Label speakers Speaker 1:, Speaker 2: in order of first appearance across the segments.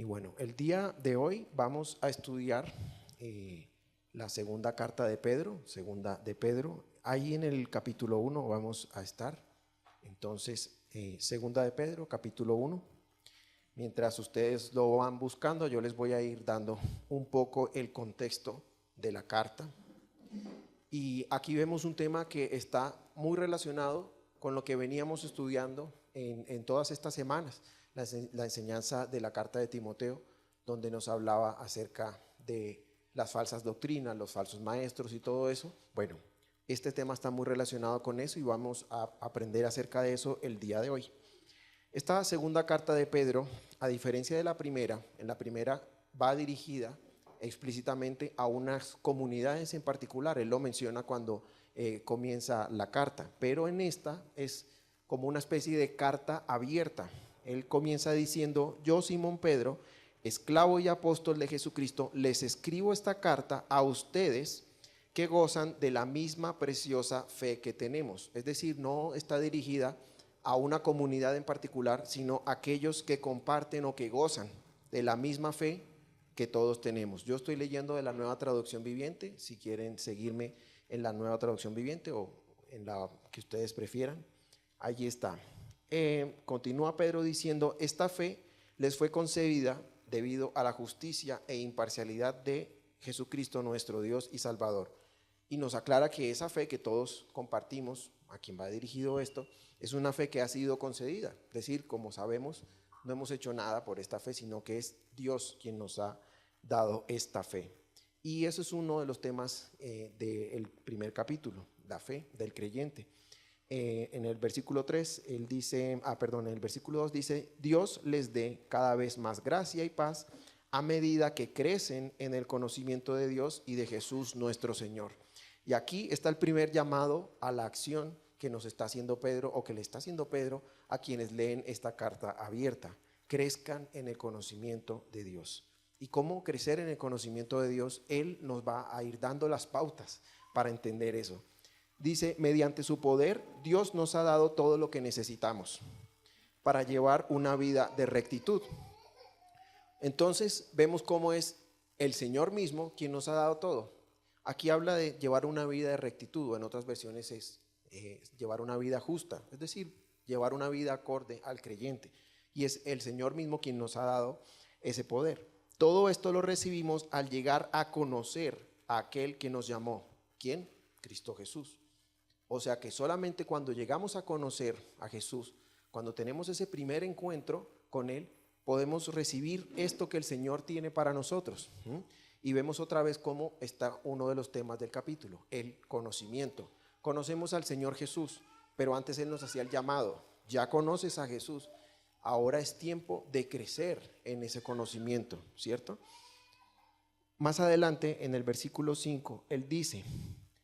Speaker 1: Y bueno, el día de hoy vamos a estudiar la segunda carta de Pedro, segunda de Pedro. Ahí en el capítulo 1 vamos a estar. Entonces, segunda de Pedro, capítulo 1. Mientras ustedes lo van buscando, yo les voy a ir dando un poco el contexto de la carta. Y aquí vemos un tema que está muy relacionado con lo que veníamos estudiando en todas estas semanas, la enseñanza de la carta de Timoteo, donde nos hablaba acerca de las falsas doctrinas, los falsos maestros y todo eso. Bueno, este tema está muy relacionado con eso y vamos a aprender acerca de eso el día de hoy. Esta segunda carta de Pedro, a diferencia de la primera, en la primera va dirigida explícitamente a unas comunidades en particular. Él lo menciona cuando comienza la carta, pero en esta es como una especie de carta abierta. Él comienza diciendo: yo, Simón Pedro, esclavo y apóstol de Jesucristo, les escribo esta carta a ustedes que gozan de la misma preciosa fe que tenemos. Es decir, no está dirigida a una comunidad en particular, sino a aquellos que comparten o que gozan de la misma fe que todos tenemos. Yo estoy leyendo de la Nueva Traducción Viviente, si quieren seguirme en la Nueva Traducción Viviente o en la que ustedes prefieran, allí está. Continúa Pedro diciendo: esta fe les fue concedida debido a la justicia e imparcialidad de Jesucristo nuestro Dios y Salvador. Y nos aclara que esa fe que todos compartimos, a quien va dirigido esto, es una fe que ha sido concedida. Es decir, como sabemos, no hemos hecho nada por esta fe, sino que es Dios quien nos ha dado esta fe. Y eso es uno de los temas del primer capítulo, la fe del creyente. En el versículo 3, él dice, en el versículo 2 dice: Dios les dé cada vez más gracia y paz a medida que crecen en el conocimiento de Dios y de Jesús nuestro Señor. Y aquí está el primer llamado a la acción que nos está haciendo Pedro, o que le está haciendo Pedro a quienes leen esta carta abierta: crezcan en el conocimiento de Dios. ¿Y cómo crecer en el conocimiento de Dios? Él nos va a ir dando las pautas para entender eso. Dice: mediante su poder, Dios nos ha dado todo lo que necesitamos para llevar una vida de rectitud. Entonces vemos cómo es el Señor mismo quien nos ha dado todo. Aquí habla de llevar una vida de rectitud, o en otras versiones es llevar una vida justa, es decir, llevar una vida acorde al creyente. Y es el Señor mismo quien nos ha dado ese poder. Todo esto lo recibimos al llegar a conocer a aquel que nos llamó. ¿Quién? Cristo Jesús. O sea que solamente cuando llegamos a conocer a Jesús, cuando tenemos ese primer encuentro con Él, podemos recibir esto que el Señor tiene para nosotros. Y vemos otra vez cómo está uno de los temas del capítulo: el conocimiento. Conocemos al Señor Jesús, pero antes Él nos hacía el llamado: ya conoces a Jesús, ahora es tiempo de crecer en ese conocimiento, ¿cierto? Más adelante, en el versículo 5, Él dice: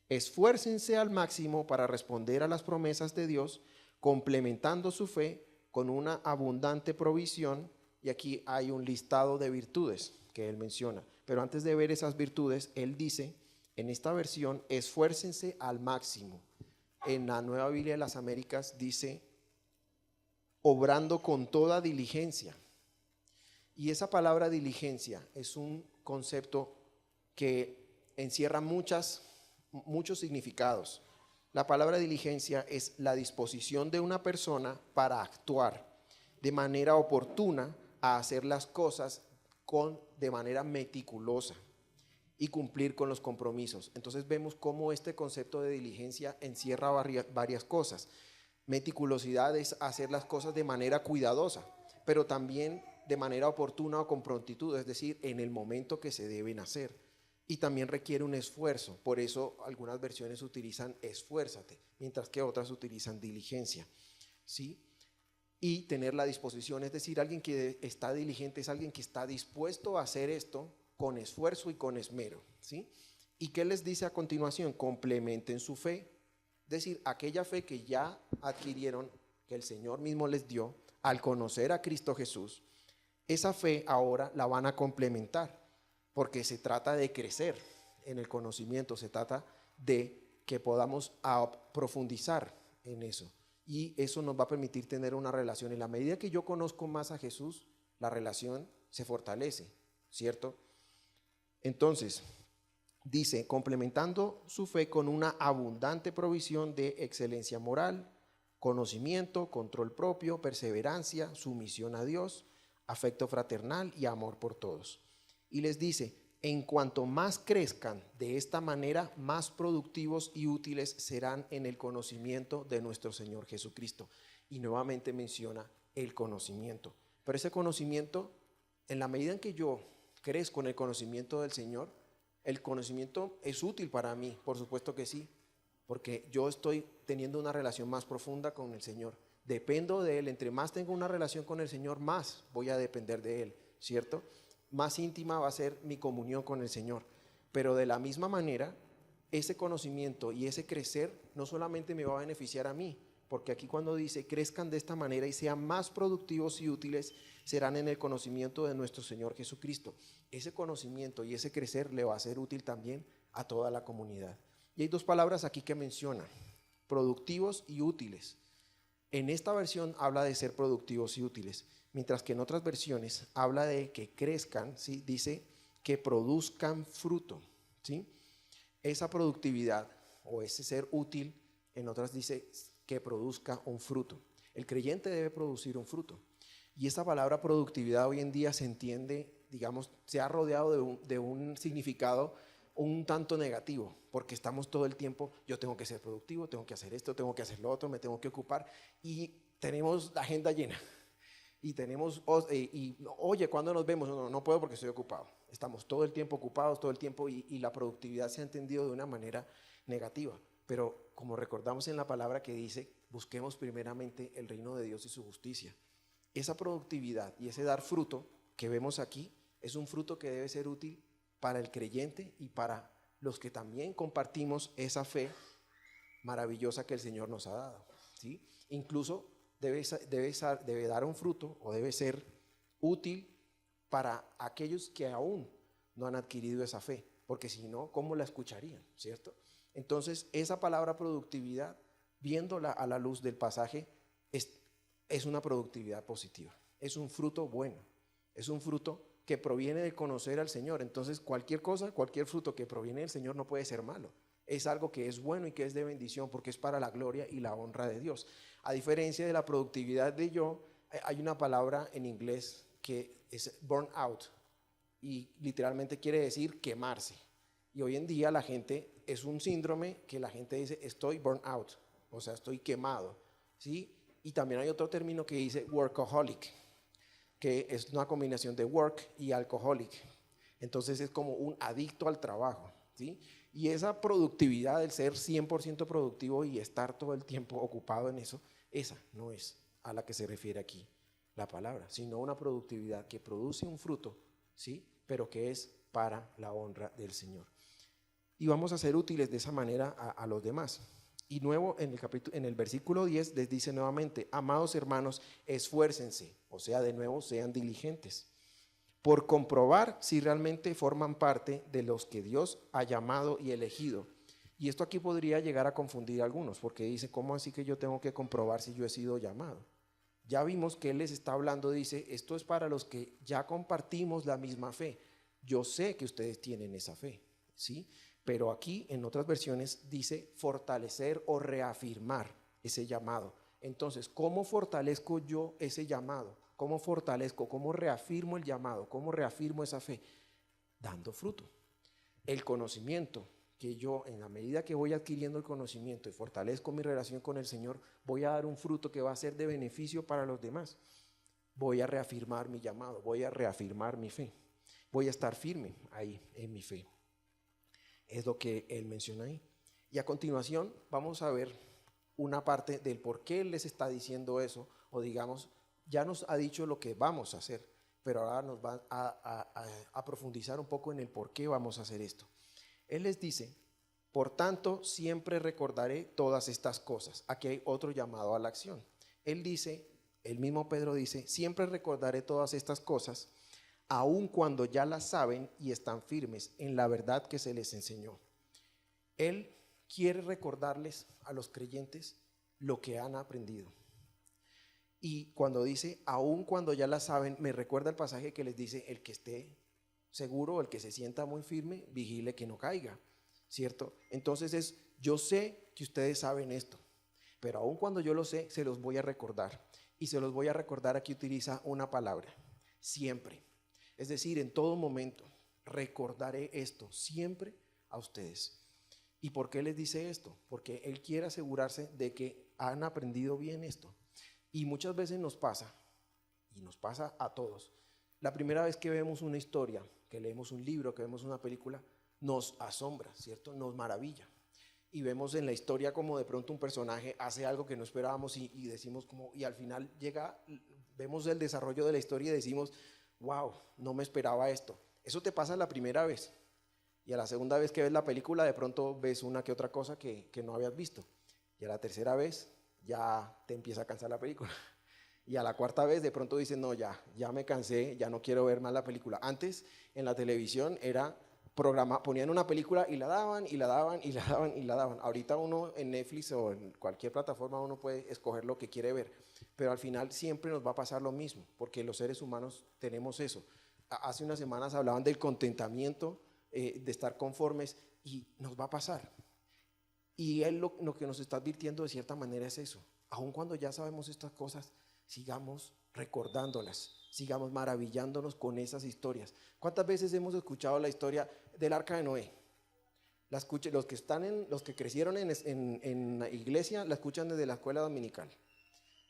Speaker 1: esfuércense al máximo para responder a las promesas de Dios, complementando su fe con una abundante provisión. Y aquí hay un listado de virtudes que él menciona. Pero antes de ver esas virtudes, él dice, en esta versión: esfuércense al máximo. En la Nueva Biblia de las Américas dice: obrando con toda diligencia. Y esa palabra diligencia es un concepto que encierra muchos significados. La palabra diligencia es la disposición de una persona para actuar de manera oportuna a hacer las cosas de manera meticulosa y cumplir con los compromisos. Entonces vemos cómo este concepto de diligencia encierra varias cosas. Meticulosidad es hacer las cosas de manera cuidadosa, pero también de manera oportuna o con prontitud, es decir, en el momento que se deben hacer. Y también requiere un esfuerzo. Por eso algunas versiones utilizan esfuérzate, mientras que otras utilizan diligencia, ¿sí? Y tener la disposición, es decir, alguien que está diligente es alguien que está dispuesto a hacer esto con esfuerzo y con esmero, ¿sí? ¿Y qué les dice a continuación? Complementen su fe, es decir, aquella fe que ya adquirieron, que el Señor mismo les dio al conocer a Cristo Jesús. Esa fe ahora la van a complementar, porque se trata de crecer en el conocimiento, se trata de que podamos profundizar en eso. Y eso nos va a permitir tener una relación. En la medida que yo conozco más a Jesús, la relación se fortalece, ¿cierto? Entonces, dice, complementando su fe con una abundante provisión de excelencia moral, conocimiento, control propio, perseverancia, sumisión a Dios, afecto fraternal y amor por todos. Y les dice, en cuanto más crezcan de esta manera, más productivos y útiles serán en el conocimiento de nuestro Señor Jesucristo. Y nuevamente menciona el conocimiento. Pero ese conocimiento, en la medida en que yo crezco en el conocimiento del Señor, el conocimiento es útil para mí, por supuesto que sí, porque yo estoy teniendo una relación más profunda con el Señor. Dependo de Él. Entre más tengo una relación con el Señor, más voy a depender de Él, ¿cierto? Más íntima va a ser mi comunión con el Señor. Pero de la misma manera, ese conocimiento y ese crecer no solamente me va a beneficiar a mí, porque aquí cuando dice crezcan de esta manera y sean más productivos y útiles, serán en el conocimiento de nuestro Señor Jesucristo. Ese conocimiento y ese crecer le va a ser útil también a toda la comunidad. Y hay dos palabras aquí que menciona, productivos y útiles. En esta versión habla de ser productivos y útiles, mientras que en otras versiones habla de que crezcan, ¿sí? Dice que produzcan fruto, ¿sí? Esa productividad o ese ser útil, en otras dice que produzca un fruto. El creyente debe producir un fruto. Y esa palabra productividad hoy en día se entiende, digamos, se ha rodeado de un significado un tanto negativo, porque estamos todo el tiempo, yo tengo que ser productivo, tengo que hacer esto, tengo que hacer lo otro, me tengo que ocupar, y tenemos la agenda llena. Y tenemos, oye, ¿cuándo nos vemos? No, no puedo porque estoy ocupado. Estamos todo el tiempo ocupados, todo el tiempo, y la productividad se ha entendido de una manera negativa. Pero como recordamos en la palabra que dice, busquemos primeramente el reino de Dios y su justicia. Esa productividad y ese dar fruto que vemos aquí es un fruto que debe ser útil para el creyente y para los que también compartimos esa fe maravillosa que el Señor nos ha dado, ¿sí? Incluso debe dar un fruto o debe ser útil para aquellos que aún no han adquirido esa fe, porque si no, ¿cómo la escucharían? ¿Cierto? Entonces, esa palabra productividad, viéndola a la luz del pasaje, es una productividad positiva, es un fruto bueno, es un fruto que proviene de conocer al Señor. Entonces, cualquier cosa, cualquier fruto que proviene del Señor no puede ser malo. Es algo que es bueno y que es de bendición porque es para la gloria y la honra de Dios. A diferencia de la productividad de hay una palabra en inglés que es burn out y literalmente quiere decir quemarse. Y hoy en día la gente, es un síndrome que la gente dice estoy burn out, o sea, estoy quemado, ¿sí? Y también hay otro término que dice workaholic, que es una combinación de work y alcoholic. Entonces es como un adicto al trabajo, ¿sí? Y esa productividad, del ser 100% productivo y estar todo el tiempo ocupado en eso, esa no es a la que se refiere aquí la palabra, sino una productividad que produce un fruto, ¿sí? Pero que es para la honra del Señor. Y vamos a ser útiles de esa manera a los demás. Y nuevo en el versículo 10 les dice nuevamente, amados hermanos, esfuércense, o sea, de nuevo sean diligentes, por comprobar si realmente forman parte de los que Dios ha llamado y elegido. Y esto aquí podría llegar a confundir a algunos, porque dice, ¿cómo así que yo tengo que comprobar si yo he sido llamado? Ya vimos que Él les está hablando, dice, esto es para los que ya compartimos la misma fe. Yo sé que ustedes tienen esa fe, ¿sí? Pero aquí en otras versiones dice fortalecer o reafirmar ese llamado. Entonces, ¿cómo fortalezco yo ese llamado? ¿Cómo fortalezco? ¿Cómo reafirmo el llamado? ¿Cómo reafirmo esa fe? Dando fruto. El conocimiento que yo, en la medida que voy adquiriendo el conocimiento y fortalezco mi relación con el Señor, voy a dar un fruto que va a ser de beneficio para los demás. Voy a reafirmar mi llamado, voy a reafirmar mi fe. Voy a estar firme ahí en mi fe. Es lo que él menciona ahí. Y a continuación vamos a ver una parte del por qué él les está diciendo eso, o digamos, ya nos ha dicho lo que vamos a hacer, pero ahora nos va a profundizar un poco en el por qué vamos a hacer esto. Él les dice, por tanto, siempre recordaré todas estas cosas. Aquí hay otro llamado a la acción. Él dice, el mismo Pedro dice, siempre recordaré todas estas cosas, aun cuando ya las saben y están firmes en la verdad que se les enseñó. Él quiere recordarles a los creyentes lo que han aprendido. Y cuando dice, aun cuando ya la saben, me recuerda el pasaje que les dice, el que esté seguro, el que se sienta muy firme, vigile que no caiga, ¿cierto? Entonces yo sé que ustedes saben esto, pero aun cuando yo lo sé, se los voy a recordar. Y se los voy a recordar, aquí utiliza una palabra, siempre. Es decir, en todo momento, recordaré esto siempre a ustedes. ¿Y por qué les dice esto? Porque Él quiere asegurarse de que han aprendido bien esto. Y muchas veces nos pasa, y nos pasa a todos, la primera vez que vemos una historia, que leemos un libro, que vemos una película, nos asombra, ¿cierto? Nos maravilla. Y vemos en la historia como de pronto un personaje hace algo que no esperábamos y decimos como, y al final vemos el desarrollo de la historia y decimos, wow, no me esperaba esto. Eso te pasa la primera vez. Y a la segunda vez que ves la película, de pronto ves una que otra cosa que no habías visto. Y a la tercera vez ya te empieza a cansar la película. Y a la cuarta vez de pronto dices, no, ya me cansé, ya no quiero ver más la película. Antes en la televisión era ponían una película y la daban, y la daban, y la daban, y la daban. Ahorita uno en Netflix o en cualquier plataforma uno puede escoger lo que quiere ver, pero al final siempre nos va a pasar lo mismo, porque los seres humanos tenemos eso. Hace unas semanas hablaban del contentamiento, de estar conformes, y nos va a pasar. Y Él lo que nos está advirtiendo de cierta manera es eso. Aun cuando ya sabemos estas cosas, sigamos recordándolas, sigamos maravillándonos con esas historias. ¿Cuántas veces hemos escuchado la historia del Arca de Noé? Los que crecieron en la iglesia la escuchan desde la escuela dominical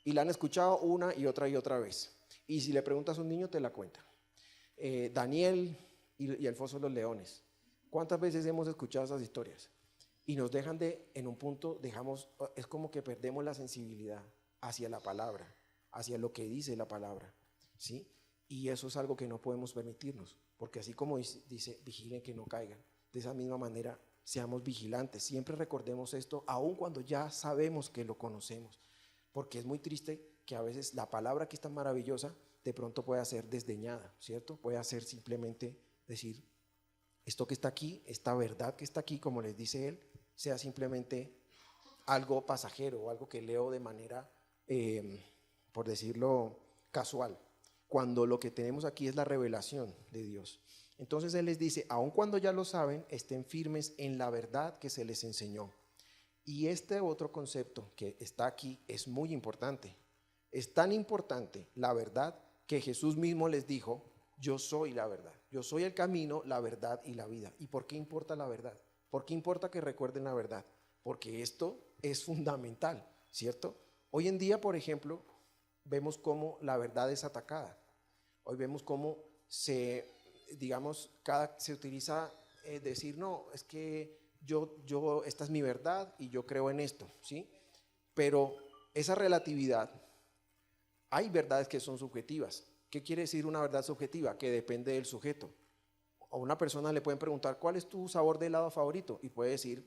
Speaker 1: y la han escuchado una y otra vez. Y si le preguntas a un niño te la cuenta. Daniel y el foso de los leones. ¿Cuántas veces hemos escuchado esas historias? Y nos dejan en un punto, es como que perdemos la sensibilidad hacia la palabra, hacia lo que dice la palabra, ¿sí? Y eso es algo que no podemos permitirnos, porque así como dice, vigilen que no caigan, de esa misma manera seamos vigilantes, siempre recordemos esto, aun cuando ya sabemos que lo conocemos, porque es muy triste que a veces la palabra que es tan maravillosa de pronto pueda ser desdeñada, ¿cierto? Puede ser simplemente decir, esto que está aquí, esta verdad que está aquí, como les dice él, sea simplemente algo pasajero o algo que leo de manera, por decirlo, casual, cuando lo que tenemos aquí es la revelación de Dios. Entonces Él les dice, aun cuando ya lo saben, estén firmes en la verdad que se les enseñó. Y este otro concepto que está aquí es muy importante. Es tan importante la verdad que Jesús mismo les dijo, yo soy la verdad, yo soy el camino, la verdad y la vida. ¿Y por qué importa la verdad? ¿Por qué importa que recuerden la verdad? Porque esto es fundamental, ¿cierto? Hoy en día, por ejemplo, vemos cómo la verdad es atacada. Hoy vemos cómo se utiliza decir, no, es que esta es mi verdad y yo creo en esto, ¿sí? Pero esa relatividad, hay verdades que son subjetivas. ¿Qué quiere decir una verdad subjetiva? Que depende del sujeto. A una persona le pueden preguntar, ¿cuál es tu sabor de helado favorito? Y puede decir,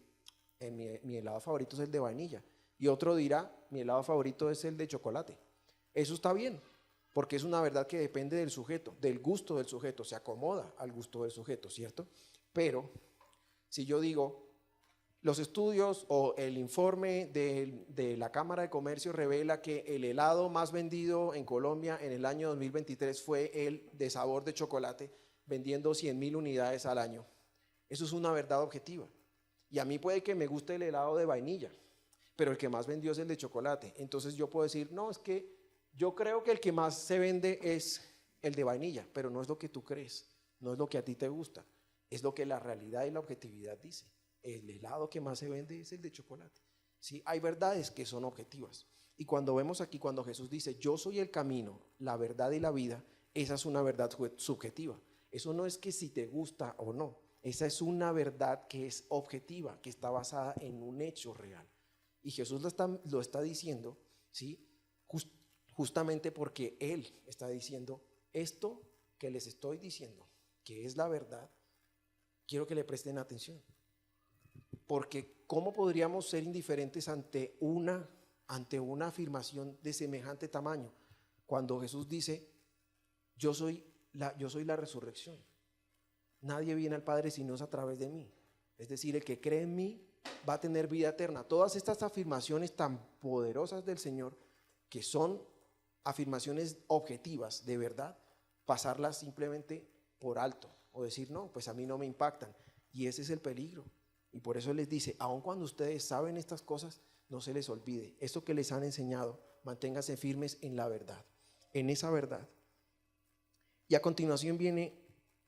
Speaker 1: mi helado favorito es el de vainilla. Y otro dirá, mi helado favorito es el de chocolate. Eso está bien, porque es una verdad que depende del sujeto, del gusto del sujeto, se acomoda al gusto del sujeto, ¿cierto? Pero si yo digo, los estudios o el informe de la Cámara de Comercio revela que el helado más vendido en Colombia en el año 2023 fue el de sabor de chocolate, vendiendo 100,000 unidades al año. Eso es una verdad objetiva. Y a mí puede que me guste el helado de vainilla, pero el que más vendió es el de chocolate. Entonces yo puedo decir, no, es que yo creo que el que más se vende es el de vainilla, pero no es lo que tú crees, no es lo que a ti te gusta, es lo que la realidad y la objetividad dice. El helado que más se vende es el de chocolate. ¿Sí? Hay verdades que son objetivas. Y cuando vemos aquí, cuando Jesús dice, yo soy el camino, la verdad y la vida, esa es una verdad subjetiva. Eso no es que si te gusta o no. Esa es una verdad que es objetiva, que está basada en un hecho real. Y Jesús lo está diciendo, ¿sí? Justamente porque Él está diciendo, esto que les estoy diciendo, que es la verdad, quiero que le presten atención. Porque ¿cómo podríamos ser indiferentes ante una afirmación de semejante tamaño? Cuando Jesús dice, yo soy la resurrección. Nadie viene al Padre si no es a través de mí. Es decir, el que cree en mí va a tener vida eterna. Todas estas afirmaciones tan poderosas del Señor, que son afirmaciones objetivas de verdad, pasarlas simplemente por alto o decir, no, pues a mí no me impactan. Y ese es el peligro. Y por eso les dice, aun cuando ustedes saben estas cosas, no se les olvide. Esto que les han enseñado, manténganse firmes en la verdad, en esa verdad. Y a continuación viene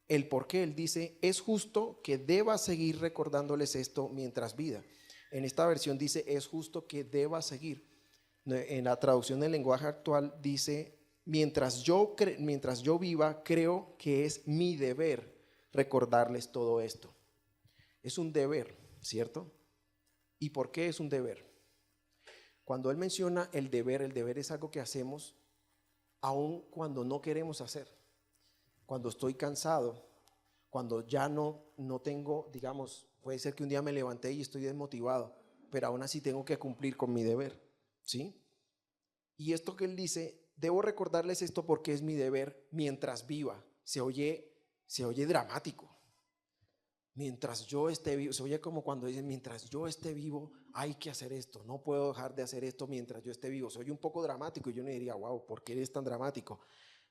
Speaker 1: el por qué. Él dice, es justo que deba seguir recordándoles esto mientras vida. En esta versión dice, es justo que deba seguir. En la traducción del lenguaje actual dice, mientras yo viva, creo que es mi deber recordarles todo esto. Es un deber, ¿cierto? ¿Y por qué es un deber? Cuando él menciona el deber es algo que hacemos aun cuando no queremos hacer. Cuando estoy cansado, cuando ya no tengo, digamos, puede ser que un día me levanté y estoy desmotivado, pero aún así tengo que cumplir con mi deber, ¿sí? Y esto que él dice, debo recordarles esto porque es mi deber mientras viva. Se oye dramático. Mientras yo esté vivo, se oye como cuando dicen, mientras yo esté vivo, hay que hacer esto. No puedo dejar de hacer esto mientras yo esté vivo. Se oye un poco dramático y yo me diría, wow, ¿por qué eres tan dramático?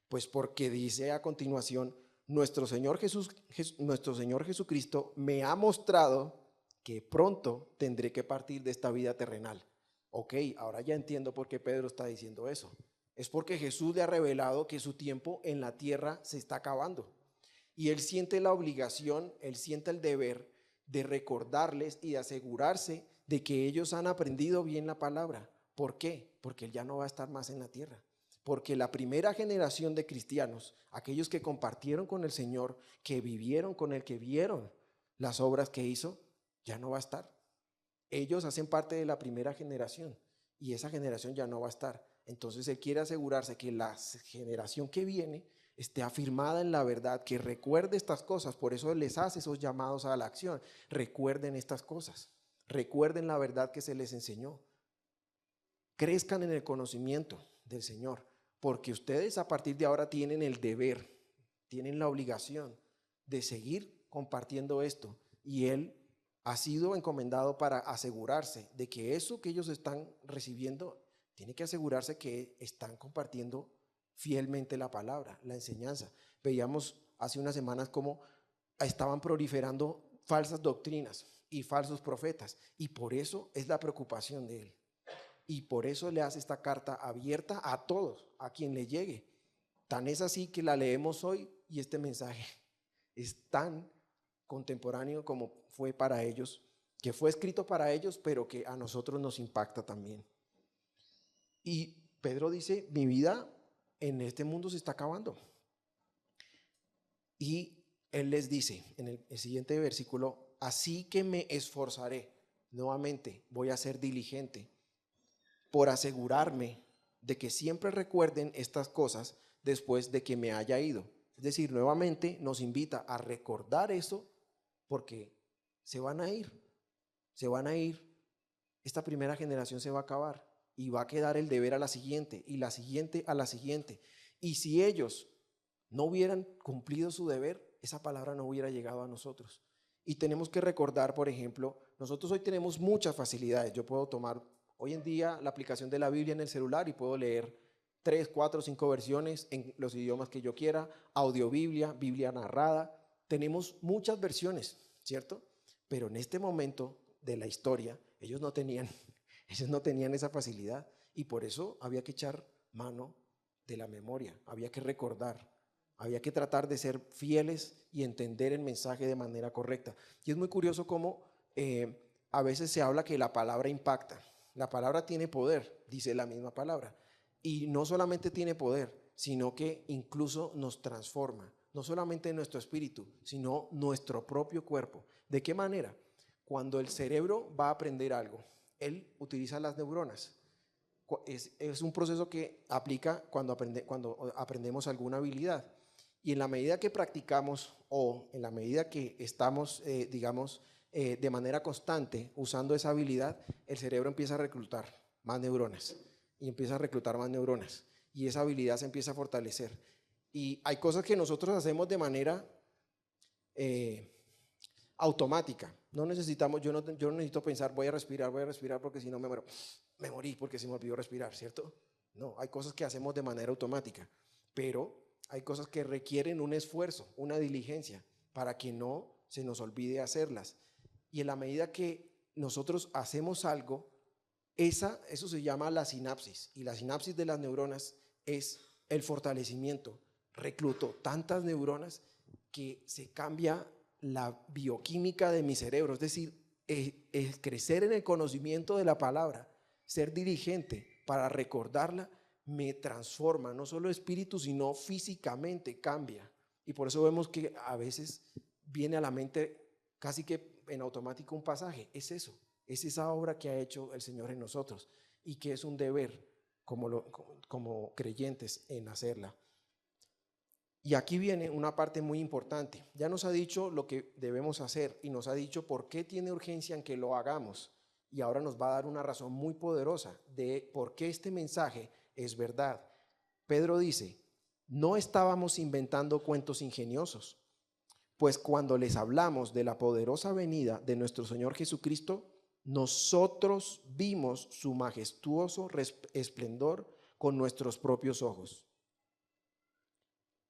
Speaker 1: Pues porque dice a continuación, nuestro Señor Jesucristo me ha mostrado que pronto tendré que partir de esta vida terrenal. Ok, ahora ya entiendo por qué Pedro está diciendo eso. Es porque Jesús le ha revelado que su tiempo en la tierra se está acabando. Y él siente la obligación, él siente el deber de recordarles y de asegurarse de que ellos han aprendido bien la palabra. ¿Por qué? Porque él ya no va a estar más en la tierra. Porque la primera generación de cristianos, aquellos que compartieron con el Señor, que vivieron con él, que vieron las obras que hizo, ya no va a estar. Ellos hacen parte de la primera generación y esa generación ya no va a estar. Entonces él quiere asegurarse que la generación que viene esté afirmada en la verdad, que recuerde estas cosas. Por eso les hace esos llamados a la acción. Recuerden estas cosas, recuerden la verdad que se les enseñó. Crezcan en el conocimiento del Señor, porque ustedes a partir de ahora tienen el deber, tienen la obligación de seguir compartiendo esto. Y Él ha sido encomendado para asegurarse de que eso que ellos están recibiendo, tiene que asegurarse que están compartiendo fielmente la palabra, la enseñanza. Veíamos hace unas semanas cómo estaban proliferando falsas doctrinas y falsos profetas, y por eso es la preocupación de Él. Y por eso le hace esta carta abierta a todos, a quien le llegue. Tan es así que la leemos hoy y este mensaje es tan contemporáneo como fue para ellos, que fue escrito para ellos, pero que a nosotros nos impacta también. Y Pedro dice, mi vida en este mundo se está acabando. Y él les dice en el siguiente versículo, así que me esforzaré, nuevamente voy a ser diligente, por asegurarme de que siempre recuerden estas cosas después de que me haya ido. Es decir, nuevamente nos invita a recordar eso porque se van a ir, esta primera generación se va a acabar y va a quedar el deber a la siguiente y la siguiente a la siguiente. Y si ellos no hubieran cumplido su deber, esa palabra no hubiera llegado a nosotros. Y tenemos que recordar, por ejemplo, nosotros hoy tenemos muchas facilidades. Yo puedo tomar hoy en día la aplicación de la Biblia en el celular y puedo leer 3, 4, 5 versiones en los idiomas que yo quiera, audiobiblia, Biblia narrada. Tenemos muchas versiones, ¿cierto? Pero en este momento de la historia, ellos no tenían esa facilidad y por eso había que echar mano de la memoria, había que recordar, había que tratar de ser fieles y entender el mensaje de manera correcta. Y es muy curioso cómo a veces se habla que la palabra impacta. La palabra tiene poder, dice la misma palabra. Y no solamente tiene poder, sino que incluso nos transforma. No solamente nuestro espíritu, sino nuestro propio cuerpo. ¿De qué manera? Cuando el cerebro va a aprender algo, él utiliza las neuronas. Es un proceso que aplica cuando aprendemos alguna habilidad. Y en la medida que practicamos o en la medida que estamos, de manera constante usando esa habilidad, el cerebro empieza a reclutar más neuronas y empieza a reclutar más neuronas y esa habilidad se empieza a fortalecer. Y hay cosas que nosotros hacemos de manera automática. No necesitamos, yo no necesito pensar, voy a respirar porque si no me morí porque se me olvidó respirar, ¿cierto? No, hay cosas que hacemos de manera automática, pero hay cosas que requieren un esfuerzo, una diligencia, para que no se nos olvide hacerlas. Y en la medida que nosotros hacemos algo, eso se llama la sinapsis. Y la sinapsis de las neuronas es el fortalecimiento. Recluto tantas neuronas que se cambia la bioquímica de mi cerebro. Es decir, crecer en el conocimiento de la palabra, ser diligente para recordarla, me transforma, no solo espíritu, sino físicamente cambia. Y por eso vemos que a veces viene a la mente casi que en automático un pasaje. Es eso, es esa obra que ha hecho el Señor en nosotros y que es un deber como creyentes en hacerla. Y aquí viene una parte muy importante. Ya nos ha dicho lo que debemos hacer y nos ha dicho por qué tiene urgencia en que lo hagamos. Y ahora nos va a dar una razón muy poderosa de por qué este mensaje es verdad. Pedro dice, no estábamos inventando cuentos ingeniosos, pues cuando les hablamos de la poderosa venida de nuestro Señor Jesucristo, nosotros vimos su majestuoso esplendor con nuestros propios ojos.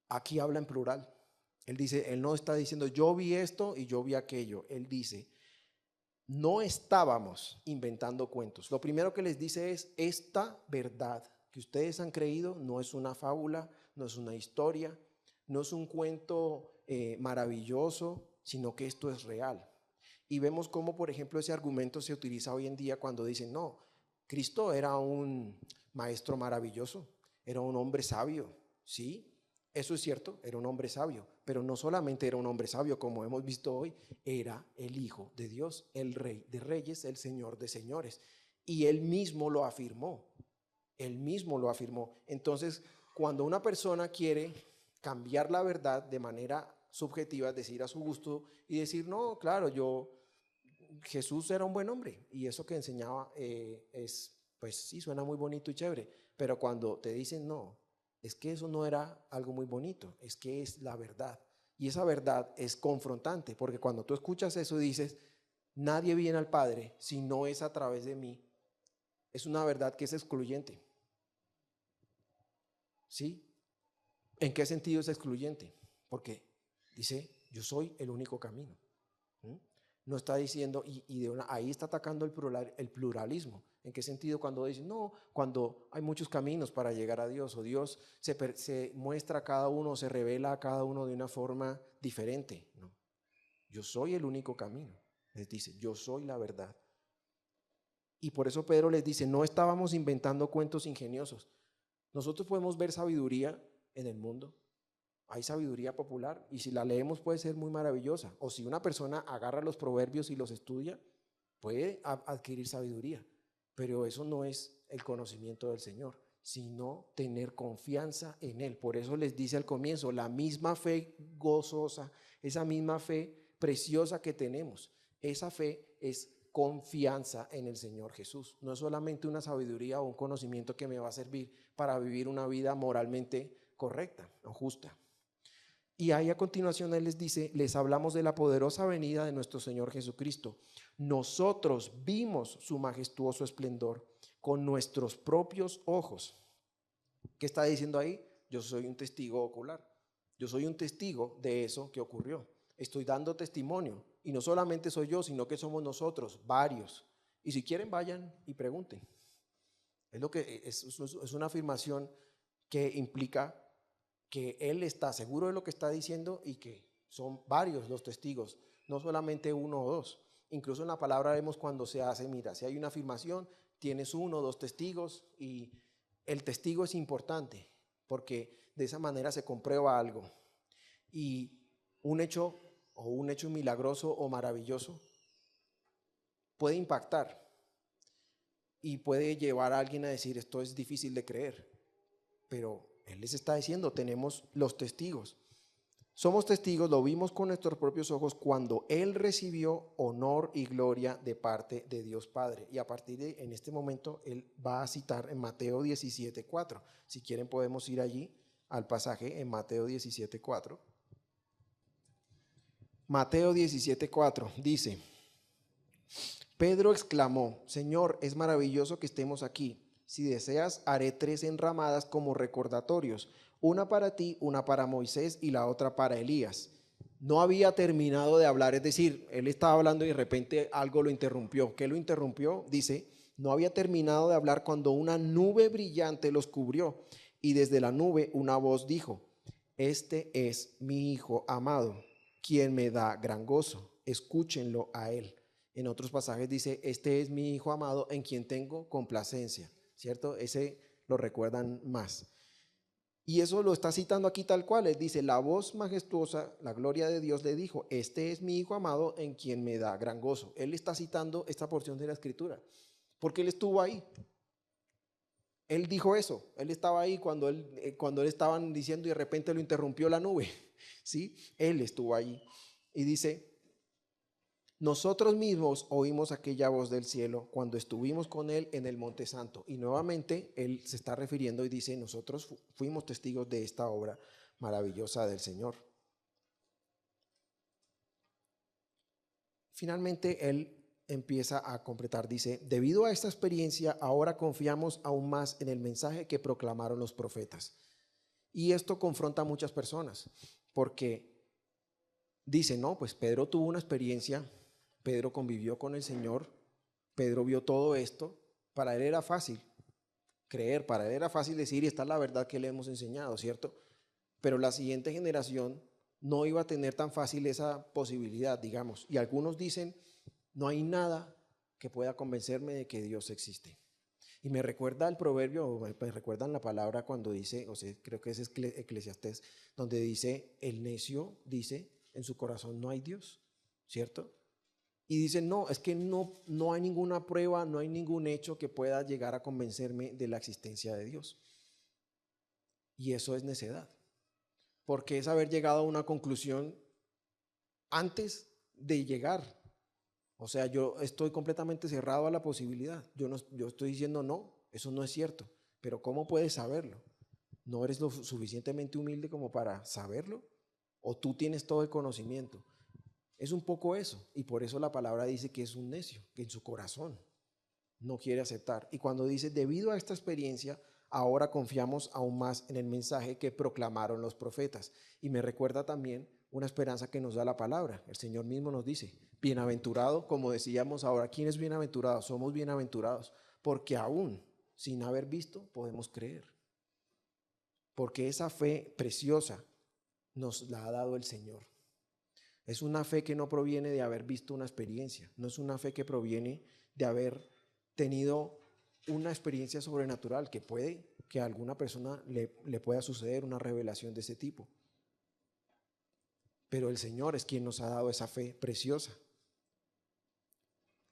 Speaker 1: Aquí habla en plural. Él no está diciendo yo vi esto y yo vi aquello. Él dice, no estábamos inventando cuentos. Lo primero que les dice es, esta verdad que ustedes han creído no es una fábula, no es una historia, no es un cuento maravilloso, sino que esto es real. Y vemos cómo, por ejemplo, ese argumento se utiliza hoy en día cuando dicen, no, Cristo era un maestro maravilloso, era un hombre sabio, ¿sí? Eso es cierto, era un hombre sabio, pero no solamente era un hombre sabio, como hemos visto hoy, era el Hijo de Dios, el Rey de Reyes, el Señor de Señores. Y él mismo lo afirmó, él mismo lo afirmó. Entonces, cuando una persona quiere cambiar la verdad de manera subjetiva, es decir, a su gusto, y decir, no, claro, Jesús era un buen hombre, y eso que enseñaba pues sí, suena muy bonito y chévere, pero cuando te dicen, no, es que eso no era algo muy bonito, es que es la verdad. Y esa verdad es confrontante, porque cuando tú escuchas eso dices, nadie viene al Padre si no es a través de mí. Es una verdad que es excluyente. ¿Sí? ¿En qué sentido es excluyente? Porque dice, yo soy el único camino. No está diciendo, ahí está atacando el pluralismo. ¿En qué sentido? Cuando dicen, no, cuando hay muchos caminos para llegar a Dios, o Dios se muestra a cada uno, se revela a cada uno de una forma diferente. No, yo soy el único camino. Les dice, yo soy la verdad. Y por eso Pedro les dice, no estábamos inventando cuentos ingeniosos. Nosotros podemos ver sabiduría en el mundo. Hay sabiduría popular y si la leemos puede ser muy maravillosa. O si una persona agarra los proverbios y los estudia, puede adquirir sabiduría. Pero eso no es el conocimiento del Señor, sino tener confianza en Él. Por eso les dice al comienzo, la misma fe gozosa, esa misma fe preciosa que tenemos, esa fe es confianza en el Señor Jesús. No es solamente una sabiduría o un conocimiento que me va a servir para vivir una vida moralmente correcta o justa. Y ahí a continuación Él les dice, les hablamos de la poderosa venida de nuestro Señor Jesucristo. Nosotros vimos su majestuoso esplendor con nuestros propios ojos. ¿Qué está diciendo ahí? Yo soy un testigo ocular. Yo soy un testigo de eso que ocurrió. Estoy dando testimonio. Y no solamente soy yo, sino que somos nosotros, varios. Y si quieren, vayan y pregunten. Es una afirmación que implica que él está seguro de lo que está diciendo y que son varios los testigos, no solamente uno o dos. Incluso en la palabra vemos cuando se hace, mira, si hay una afirmación, tienes uno o dos testigos y el testigo es importante porque de esa manera se comprueba algo. Y un hecho milagroso o maravilloso puede impactar y puede llevar a alguien a decir esto es difícil de creer, pero Él les está diciendo, tenemos los testigos. Somos testigos, lo vimos con nuestros propios ojos cuando Él recibió honor y gloria de parte de Dios Padre. Y a partir de en este momento, Él va a citar en Mateo 17:4. Si quieren podemos ir allí al pasaje en Mateo 17:4. Mateo 17:4 dice, Pedro exclamó, Señor, es maravilloso que estemos aquí. Si deseas, haré 3 enramadas como recordatorios, una para ti, una para Moisés y la otra para Elías. No había terminado de hablar, es decir, él estaba hablando y de repente algo lo interrumpió. ¿Qué lo interrumpió? Dice, no había terminado de hablar cuando una nube brillante los cubrió y desde la nube una voz dijo, este es mi hijo amado, quien me da gran gozo, escúchenlo a él. En otros pasajes dice, este es mi hijo amado en quien tengo complacencia, ¿cierto? Ese lo recuerdan más. Y eso lo está citando aquí tal cual. Él dice, la voz majestuosa, la gloria de Dios le dijo, este es mi hijo amado en quien me da gran gozo. Él está citando esta porción de la escritura, porque él estuvo ahí. Él dijo eso, él estaba ahí cuando él estaban diciendo y de repente lo interrumpió la nube, ¿sí? Él estuvo ahí. Y dice, nosotros mismos oímos aquella voz del cielo cuando estuvimos con él en el Monte Santo. Y nuevamente él se está refiriendo y dice, nosotros fuimos testigos de esta obra maravillosa del Señor. Finalmente él empieza a completar, dice, debido a esta experiencia, ahora confiamos aún más en el mensaje que proclamaron los profetas. Y esto confronta a muchas personas, porque dicen, no, pues Pedro tuvo una experiencia, Pedro convivió con el Señor, Pedro vio todo esto, para él era fácil creer, para él era fácil decir, y esta es la verdad que le hemos enseñado, ¿cierto? Pero la siguiente generación no iba a tener tan fácil esa posibilidad, digamos. Y algunos dicen, no hay nada que pueda convencerme de que Dios existe. Y me recuerda el proverbio, me recuerdan la palabra cuando dice, o sea, creo que es Eclesiastés, donde dice, el necio dice, en su corazón no hay Dios, ¿cierto? Y dicen, no, es que no hay ninguna prueba, no hay ningún hecho que pueda llegar a convencerme de la existencia de Dios. Y eso es necedad, porque es haber llegado a una conclusión antes de llegar. O sea, yo estoy completamente cerrado a la posibilidad. Yo estoy diciendo, no, eso no es cierto. Pero ¿cómo puedes saberlo? ¿No eres lo suficientemente humilde como para saberlo? ¿O tú tienes todo el conocimiento? Es un poco eso. Y por eso la palabra dice que es un necio, que en su corazón no quiere aceptar. Y cuando dice, debido a esta experiencia, ahora confiamos aún más en el mensaje que proclamaron los profetas. Y me recuerda también una esperanza que nos da la palabra. El Señor mismo nos dice, bienaventurado, como decíamos ahora, ¿quién es bienaventurado? Somos bienaventurados, porque aún sin haber visto podemos creer. Porque esa fe preciosa nos la ha dado el Señor. Es una fe que no proviene de haber visto una experiencia, no es una fe que proviene de haber tenido una experiencia sobrenatural, que puede que a alguna persona le pueda suceder una revelación de ese tipo. Pero el Señor es quien nos ha dado esa fe preciosa.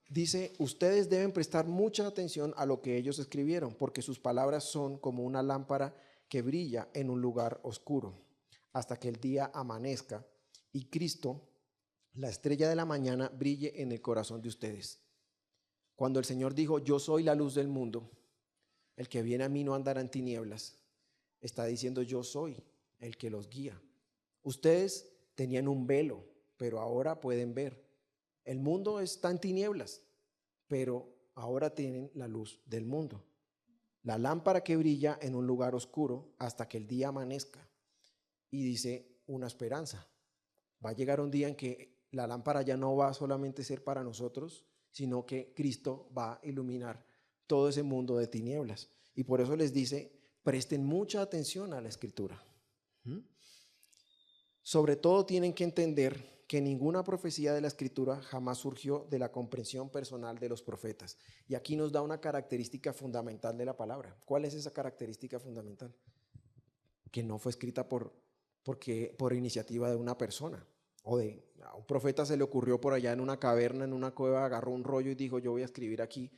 Speaker 1: Dice, ustedes deben prestar mucha atención a lo que ellos escribieron, porque sus palabras son como una lámpara que brilla en un lugar oscuro, hasta que el día amanezca y Cristo, la estrella de la mañana, brille en el corazón de ustedes. Cuando el Señor dijo, yo soy la luz del mundo, el que viene a mí no andará en tinieblas, está diciendo, yo soy el que los guía. Ustedes tenían un velo, pero ahora pueden ver. El mundo está en tinieblas, pero ahora tienen la luz del mundo. La lámpara que brilla en un lugar oscuro hasta que el día amanezca. Y dice una esperanza. Va a llegar un día en que la lámpara ya no va a solamente ser para nosotros, sino que Cristo va a iluminar todo ese mundo de tinieblas. Y por eso les dice, presten mucha atención a la Escritura. Sobre todo tienen que entender que ninguna profecía de la Escritura jamás surgió de la comprensión personal de los profetas. Y aquí nos da una característica fundamental de la palabra. ¿Cuál es esa característica fundamental? Que no fue escrita por iniciativa de una persona. O a un profeta se le ocurrió por allá en una caverna, en una cueva, agarró un rollo y dijo, yo voy a escribir aquí,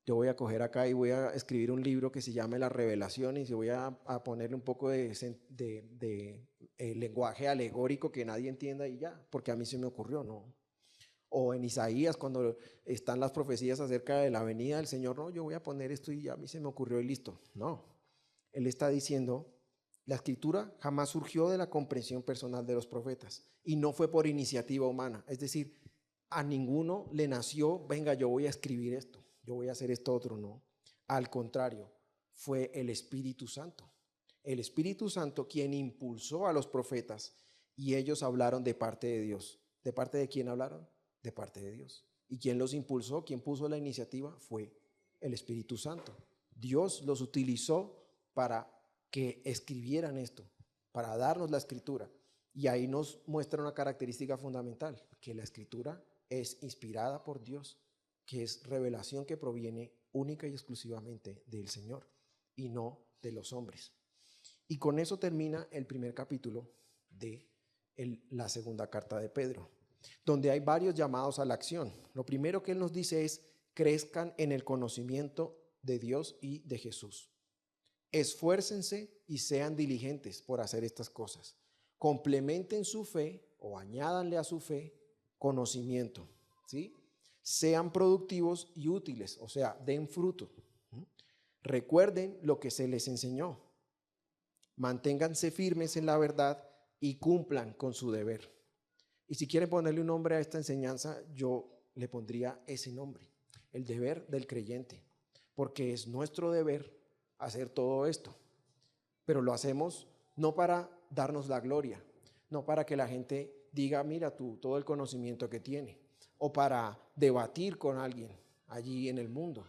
Speaker 1: yo voy a coger acá y voy a escribir un libro que se llame Las Revelaciones y voy a ponerle un poco de lenguaje alegórico que nadie entienda y ya, porque a mí se me ocurrió, ¿no? O en Isaías, cuando están las profecías acerca de la venida del Señor, no, yo voy a poner esto y a mí se me ocurrió y listo. No, él está diciendo, la Escritura jamás surgió de la comprensión personal de los profetas y no fue por iniciativa humana. Es decir, a ninguno le nació, venga, yo voy a escribir esto, yo voy a hacer esto otro, no. Al contrario, fue el Espíritu Santo. El Espíritu Santo quien impulsó a los profetas y ellos hablaron de parte de Dios. ¿De parte de quién hablaron? De parte de Dios. ¿Y quién los impulsó? ¿Quién puso la iniciativa? Fue el Espíritu Santo. Dios los utilizó para que escribieran esto, para darnos la escritura. Y ahí nos muestra una característica fundamental, que la escritura es inspirada por Dios, que es revelación que proviene única y exclusivamente del Señor y no de los hombres. Y con eso termina el primer capítulo de la segunda carta de Pedro, donde hay varios llamados a la acción. Lo primero que él nos dice es: crezcan en el conocimiento de Dios y de Jesús. Esfuércense y sean diligentes por hacer estas cosas. Complementen su fe o añádanle a su fe conocimiento, ¿sí? Sean productivos y útiles, o sea, den fruto. Recuerden lo que se les enseñó. Manténganse firmes en la verdad y cumplan con su deber. Y si quieren ponerle un nombre a esta enseñanza, yo le pondría ese nombre: el deber del creyente, porque es nuestro deber hacer todo esto, pero lo hacemos no para darnos la gloria, no para que la gente diga: mira tú todo el conocimiento que tiene, o para debatir con alguien allí en el mundo,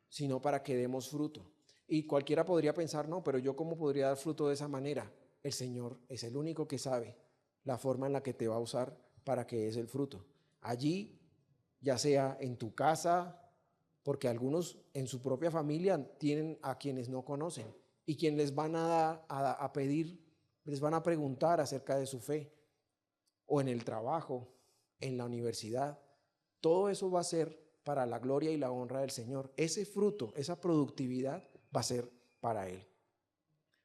Speaker 1: sino para que demos fruto. Y cualquiera podría pensar: no, pero yo ¿cómo podría dar fruto de esa manera? El Señor es el único que sabe la forma en la que te va a usar para que es el fruto. Allí, ya sea en tu casa, porque algunos en su propia familia tienen a quienes no conocen y quienes les van a pedir, les van a preguntar acerca de su fe, o en el trabajo, en la universidad. Todo eso va a ser para la gloria y la honra del Señor. Ese fruto, esa productividad va a ser para Él.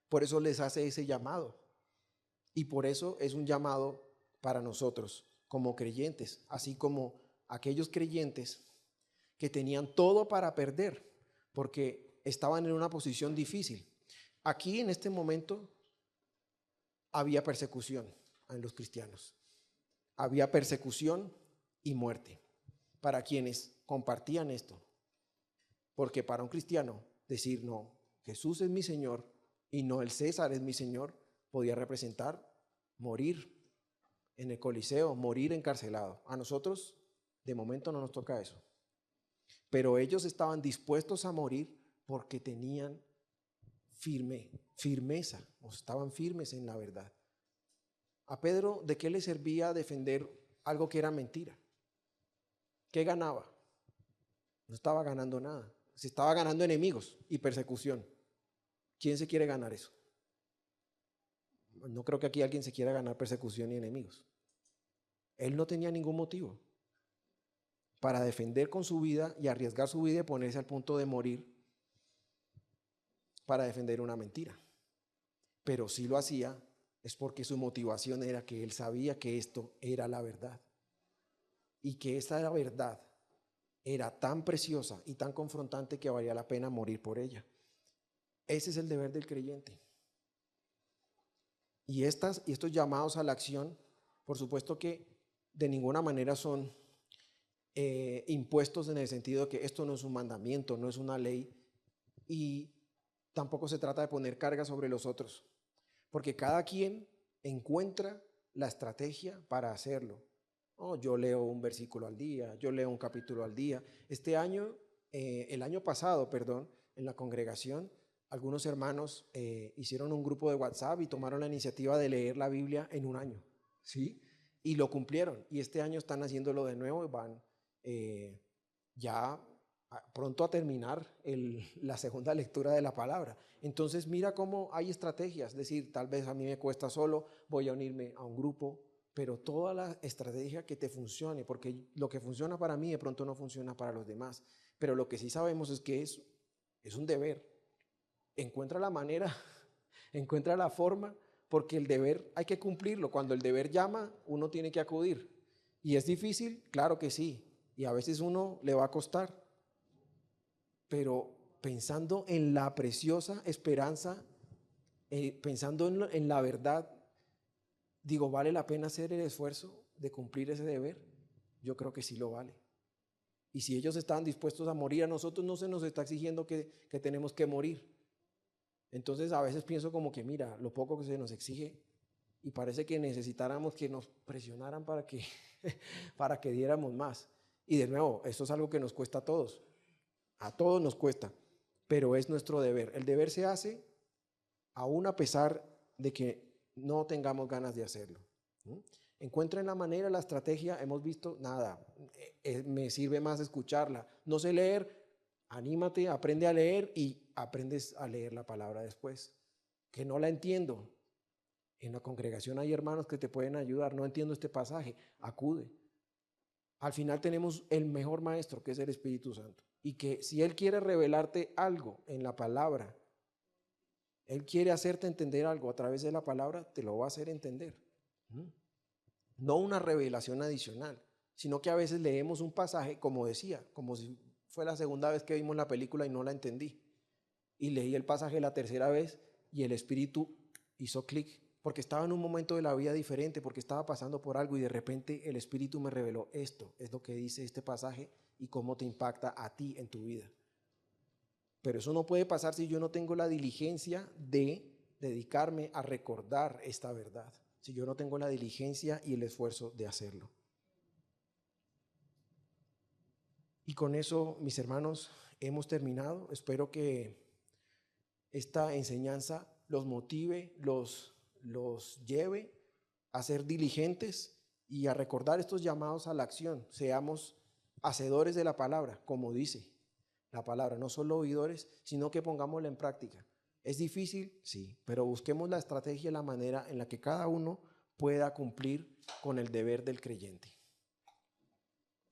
Speaker 1: Por eso les hace ese llamado. Y por eso es un llamado para nosotros como creyentes, así como aquellos creyentes que tenían todo para perder, porque estaban en una posición difícil. Aquí en este momento había persecución en los cristianos. Había persecución y muerte para quienes compartían esto. Porque para un cristiano decir: no, Jesús es mi Señor y no el César es mi Señor, podía representar morir en el Coliseo, morir encarcelado. A nosotros de momento no nos toca eso. Pero ellos estaban dispuestos a morir porque tenían firmeza, o estaban firmes en la verdad. A Pedro, ¿de qué le servía defender algo que era mentira? ¿Qué ganaba? No estaba ganando nada. Se estaba ganando enemigos y persecución. ¿Quién se quiere ganar eso? No creo que aquí alguien se quiera ganar persecución y enemigos. Él no tenía ningún motivo para defender con su vida y arriesgar su vida y ponerse al punto de morir para defender una mentira. Pero si lo hacía es porque su motivación era que él sabía que esto era la verdad y que esa verdad era tan preciosa y tan confrontante que valía la pena morir por ella. Ese es el deber del creyente. Y estos llamados a la acción, por supuesto que de ninguna manera son impuestos en el sentido de que esto no es un mandamiento, no es una ley, y tampoco se trata de poner carga sobre los otros, porque cada quien encuentra la estrategia para hacerlo. Oh, yo leo un versículo al día, yo leo un capítulo al día. El año pasado, en la congregación, algunos hermanos hicieron un grupo de WhatsApp y tomaron la iniciativa de leer la Biblia en un año, ¿sí? Y lo cumplieron. Y este año están haciéndolo de nuevo y van ya pronto a terminar la segunda lectura de la palabra. Entonces mira cómo hay estrategias, es decir, tal vez a mí me cuesta solo, voy a unirme a un grupo, pero toda la estrategia que te funcione, porque lo que funciona para mí de pronto no funciona para los demás, pero lo que sí sabemos es que es un deber. Encuentra la manera, encuentra la forma, porque el deber hay que cumplirlo. Cuando el deber llama, uno tiene que acudir. ¿Y es difícil? Claro que sí, y a veces uno le va a costar, pero pensando en la preciosa esperanza, pensando en la verdad, digo, ¿vale la pena hacer el esfuerzo de cumplir ese deber? Yo creo que sí lo vale. Y si ellos estaban dispuestos a morir, a nosotros no se nos está exigiendo que tenemos que morir. Entonces a veces pienso como que mira, lo poco que se nos exige y parece que necesitáramos que nos presionaran para que diéramos más. Y de nuevo, esto es algo que nos cuesta a todos nos cuesta, pero es nuestro deber. El deber se hace aún a pesar de que no tengamos ganas de hacerlo. Encuentren la manera, la estrategia, hemos visto, nada, me sirve más escucharla. No sé leer, anímate, aprende a leer y aprendes a leer la palabra después. Que no la entiendo. En la congregación hay hermanos que te pueden ayudar, no entiendo este pasaje, acude. Al final tenemos el mejor maestro, que es el Espíritu Santo. Y que si Él quiere revelarte algo en la palabra, Él quiere hacerte entender algo a través de la palabra, te lo va a hacer entender. No una revelación adicional, sino que a veces leemos un pasaje, como decía, como si fue la segunda vez que vimos la película y no la entendí. Y leí el pasaje la tercera vez y el Espíritu hizo clic, porque estaba en un momento de la vida diferente, porque estaba pasando por algo y de repente el Espíritu me reveló esto, es lo que dice este pasaje y cómo te impacta a ti en tu vida. Pero eso no puede pasar si yo no tengo la diligencia de dedicarme a recordar esta verdad, si yo no tengo la diligencia y el esfuerzo de hacerlo. Y con eso, mis hermanos, hemos terminado. Espero que esta enseñanza los motive, los lleve a ser diligentes y a recordar estos llamados a la acción. Seamos hacedores de la palabra, como dice la palabra, no solo oidores, sino que pongámosla en práctica. ¿Es difícil? Sí, pero busquemos la estrategia y la manera en la que cada uno pueda cumplir con el deber del creyente.